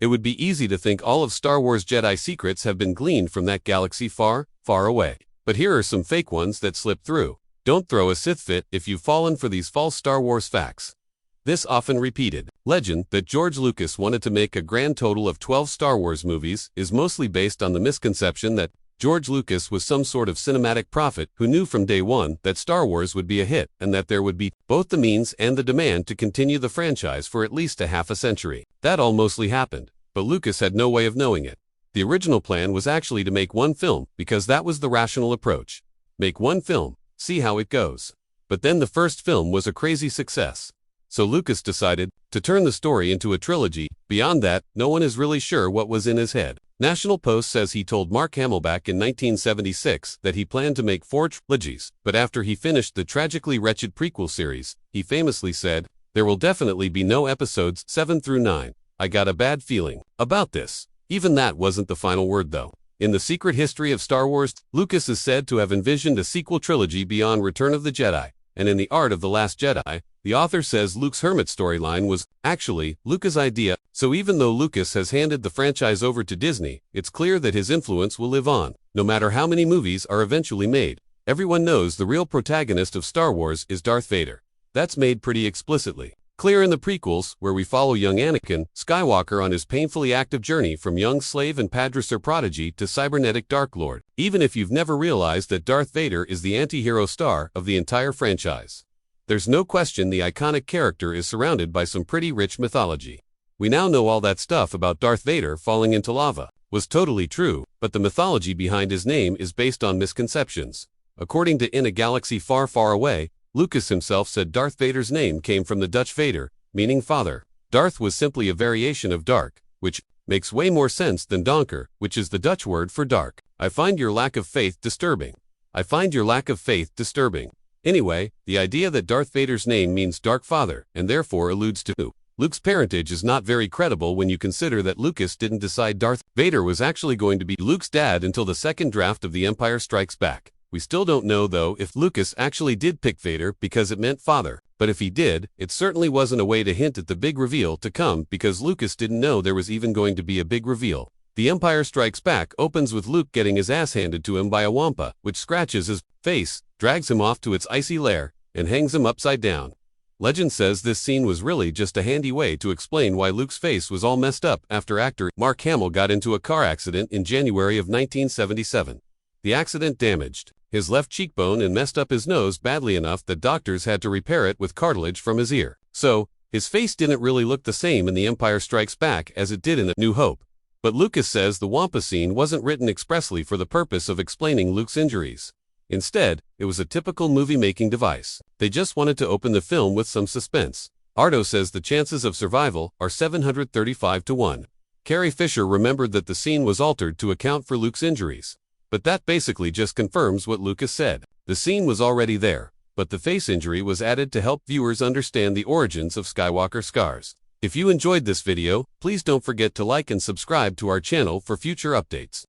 It would be easy to think all of Star Wars Jedi secrets have been gleaned from that galaxy far, far away. But here are some fake ones that slip through. Don't throw a Sith fit if you've fallen for these false Star Wars facts. This often repeated legend that George Lucas wanted to make a grand total of 12 Star Wars movies is mostly based on the misconception that George Lucas was some sort of cinematic prophet who knew from day one that Star Wars would be a hit and that there would be both the means and the demand to continue the franchise for at least a half a century. That all mostly happened, but Lucas had no way of knowing it. The original plan was actually to make one film because that was the rational approach. Make one film, see how it goes. But then the first film was a crazy success. So Lucas decided to turn the story into a trilogy. Beyond that, no one is really sure what was in his head. National Post says he told Mark Hamill back in 1976 that he planned to make 4 trilogies, but after he finished the tragically wretched prequel series, he famously said, "There will definitely be no episodes 7 through 9. I got a bad feeling about this." Even that wasn't the final word though. In the secret history of Star Wars, Lucas is said to have envisioned a sequel trilogy beyond Return of the Jedi, and in The Art of the Last Jedi, the author says Luke's hermit storyline was actually Lucas' idea. So even though Lucas has handed the franchise over to Disney, it's clear that his influence will live on, no matter how many movies are eventually made. Everyone knows the real protagonist of Star Wars is Darth Vader. That's made pretty explicitly clear in the prequels, where we follow young Anakin Skywalker on his painfully active journey from young slave and Padrisser prodigy to cybernetic Dark Lord, even if you've never realized that Darth Vader is the anti-hero star of the entire franchise. There's no question the iconic character is surrounded by some pretty rich mythology. We now know all that stuff about Darth Vader falling into lava was totally true, but the mythology behind his name is based on misconceptions. According to In a Galaxy Far, Far Away, Lucas himself said Darth Vader's name came from the Dutch Vader, meaning father. Darth was simply a variation of dark, which makes way more sense than donker, which is the Dutch word for dark. I find your lack of faith disturbing. I find your lack of faith disturbing. Anyway, the idea that Darth Vader's name means Dark Father, and therefore alludes to Luke's parentage is not very credible when you consider that Lucas didn't decide Darth Vader was actually going to be Luke's dad until the second draft of The Empire Strikes Back. We still don't know though if Lucas actually did pick Vader because it meant father, but if he did, it certainly wasn't a way to hint at the big reveal to come because Lucas didn't know there was even going to be a big reveal. The Empire Strikes Back opens with Luke getting his ass handed to him by a wampa, which scratches his face, drags him off to its icy lair, and hangs him upside down. Legend says this scene was really just a handy way to explain why Luke's face was all messed up after actor Mark Hamill got into a car accident in January of 1977. The accident damaged his left cheekbone and messed up his nose badly enough that doctors had to repair it with cartilage from his ear. So, his face didn't really look the same in The Empire Strikes Back as it did in A New Hope. But Lucas says the wampa scene wasn't written expressly for the purpose of explaining Luke's injuries. Instead, it was a typical movie-making device. They just wanted to open the film with some suspense. Ardo says the chances of survival are 735 to 1. Carrie Fisher remembered that the scene was altered to account for Luke's injuries. But that basically just confirms what Lucas said. The scene was already there, but the face injury was added to help viewers understand the origins of Skywalker scars. If you enjoyed this video, please don't forget to like and subscribe to our channel for future updates.